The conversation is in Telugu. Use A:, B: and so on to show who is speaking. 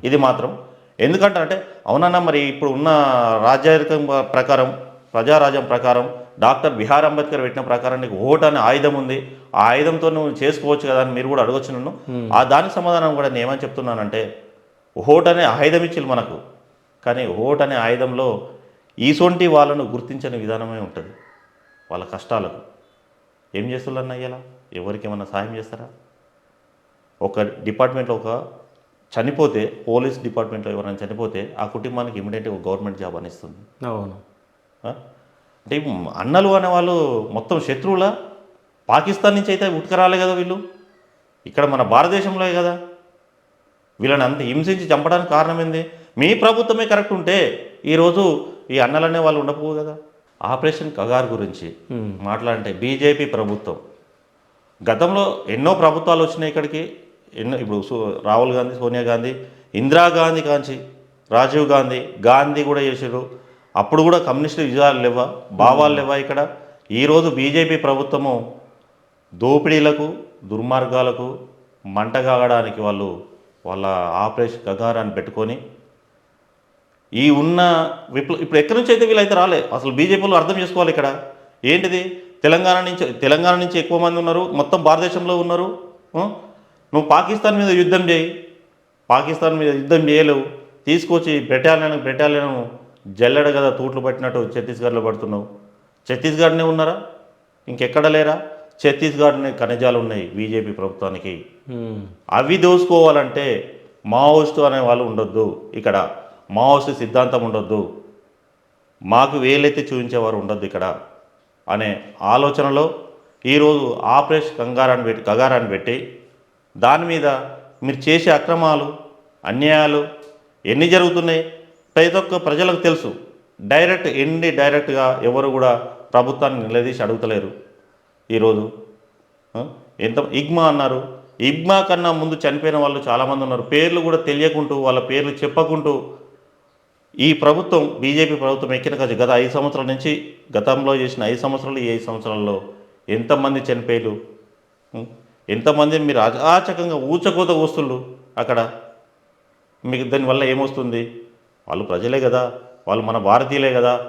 A: ఇది మాత్రం ఎందుకంటే అంటే అవునన్నా మరి ఇప్పుడు ఉన్న రాజ్యాంగం ప్రకారం ప్రజారాజ్యం ప్రకారం డాక్టర్ బిఆర్ అంబేద్కర్ పెట్టిన ప్రకారం నీకు ఓటు అనే ఆయుధం ఉంది, ఆ ఆయుధంతో నువ్వు చేసుకోవచ్చు కదా అని మీరు కూడా అడగొచ్చు నన్ను. ఆ దానికి సమాధానం కూడా నేను ఏమని చెప్తున్నానంటే ఓటు అనే ఆయుధం ఇచ్చిల్లు మనకు, కానీ ఓటు అనే ఆయుధంలో ఈసొంటి వాళ్ళను గుర్తించని విధానమే ఉంటుంది. వాళ్ళ కష్టాలకు ఏం చేస్తున్నారు అయ్యేలా ఎవరికి ఏమన్నా సాయం చేస్తారా? ఒక డిపార్ట్మెంట్లో ఒక చనిపోతే పోలీస్ డిపార్ట్మెంట్లో ఎవరైనా చనిపోతే ఆ కుటుంబానికి ఇమీడియట్గా ఒక గవర్నమెంట్ జాబ్ అని ఇస్తుంది.
B: అవును.
A: అంటే అన్నలు అనేవాళ్ళు మొత్తం శత్రువుల పాకిస్తాన్ నుంచి అయితే ఉట్టుకరాలే కదా వీళ్ళు, ఇక్కడ మన భారతదేశంలో కదా. వీళ్ళని అంత హింసించి చంపడానికి కారణం ఏంది? మీ ప్రభుత్వమే కరెక్ట్ ఉంటే ఈరోజు ఈ అన్నలనే వాళ్ళు ఉండకపోవు కదా. ఆపరేషన్ కగార్ గురించి మాట్లాడంటే బీజేపీ ప్రభుత్వం గతంలో ఎన్నో ప్రభుత్వాలు వచ్చినాయి ఇక్కడికి, ఎన్నో ఇప్పుడు రాహుల్ గాంధీ, సోనియా గాంధీ, ఇందిరాగాంధీ కాంచి రాజీవ్ గాంధీ, గాంధీ కూడా చేసారు. అప్పుడు కూడా కమ్యూనిస్టు విజయాలు లేవా, భావాలు లేవా ఇక్కడ? ఈరోజు బీజేపీ ప్రభుత్వము దోపిడీలకు దుర్మార్గాలకు మంటగాగడానికి వాళ్ళు వాళ్ళ ఆపరేషన్ గగారాన్ని పెట్టుకొని ఈ ఉన్న ఇప్పుడు ఎక్కడి నుంచి అయితే వీళ్ళైతే రాలే. అసలు బీజేపీలో అర్థం చేసుకోవాలి ఇక్కడ ఏంటిది. తెలంగాణ నుంచి ఎక్కువ మంది ఉన్నారు, మొత్తం భారతదేశంలో ఉన్నారు. నువ్వు పాకిస్తాన్ మీద యుద్ధం చేయి, పాకిస్తాన్ మీద యుద్ధం చేయలేవు, తీసుకొచ్చి బ్రిటాలియన్ జల్లెడ కదా తూట్లు పట్టినట్టు ఛత్తీస్గఢ్లో పడుతున్నావు. ఛత్తీస్గఢ్నే ఉన్నారా, ఇంకెక్కడ లేరా? ఛత్తీస్గఢ్ని ఖనిజాలు ఉన్నాయి బీజేపీ ప్రభుత్వానికి. అవి దోసుకోవాలంటే మావోయిస్టు అనే వాళ్ళు ఉండొద్దు ఇక్కడ, మావోయిస్టు సిద్ధాంతం ఉండొద్దు, మాకు వేలైతే చూపించేవారు ఉండొద్దు ఇక్కడ అనే ఆలోచనలో ఈరోజు ఆపరేషన్ కగారాన్ని పెట్టి దాని మీద మీరు చేసే అక్రమాలు అన్యాయాలు ఎన్ని జరుగుతున్నాయి ప్రతి ఒక్క ప్రజలకు తెలుసు. డైరెక్ట్గా ఎవరు కూడా ప్రభుత్వాన్ని నిలదీసి అడుగుతలేరు. ఈరోజు ఎంత ఇగ్మా అన్నారు, ఇగ్మా కన్నా ముందు చనిపోయిన వాళ్ళు చాలామంది ఉన్నారు. పేర్లు కూడా తెలియకుంటూ వాళ్ళ పేర్లు చెప్పకుంటూ ఈ ప్రభుత్వం బీజేపీ ప్రభుత్వం ఎక్కిన గత 5 సంవత్సరాల నుంచి గతంలో చేసిన 5 సంవత్సరాలు ఈ 5 సంవత్సరాల్లో ఎంతమంది చనిపోయారు, ఎంతమందిని మీరు అరాచకంగా ఊచకోత వస్తుళ్ళు అక్కడ. మీకు దానివల్ల ఏమొస్తుంది? వాళ్ళు ప్రజలే కదా, వాళ్ళు మన భారతీయులే కదా.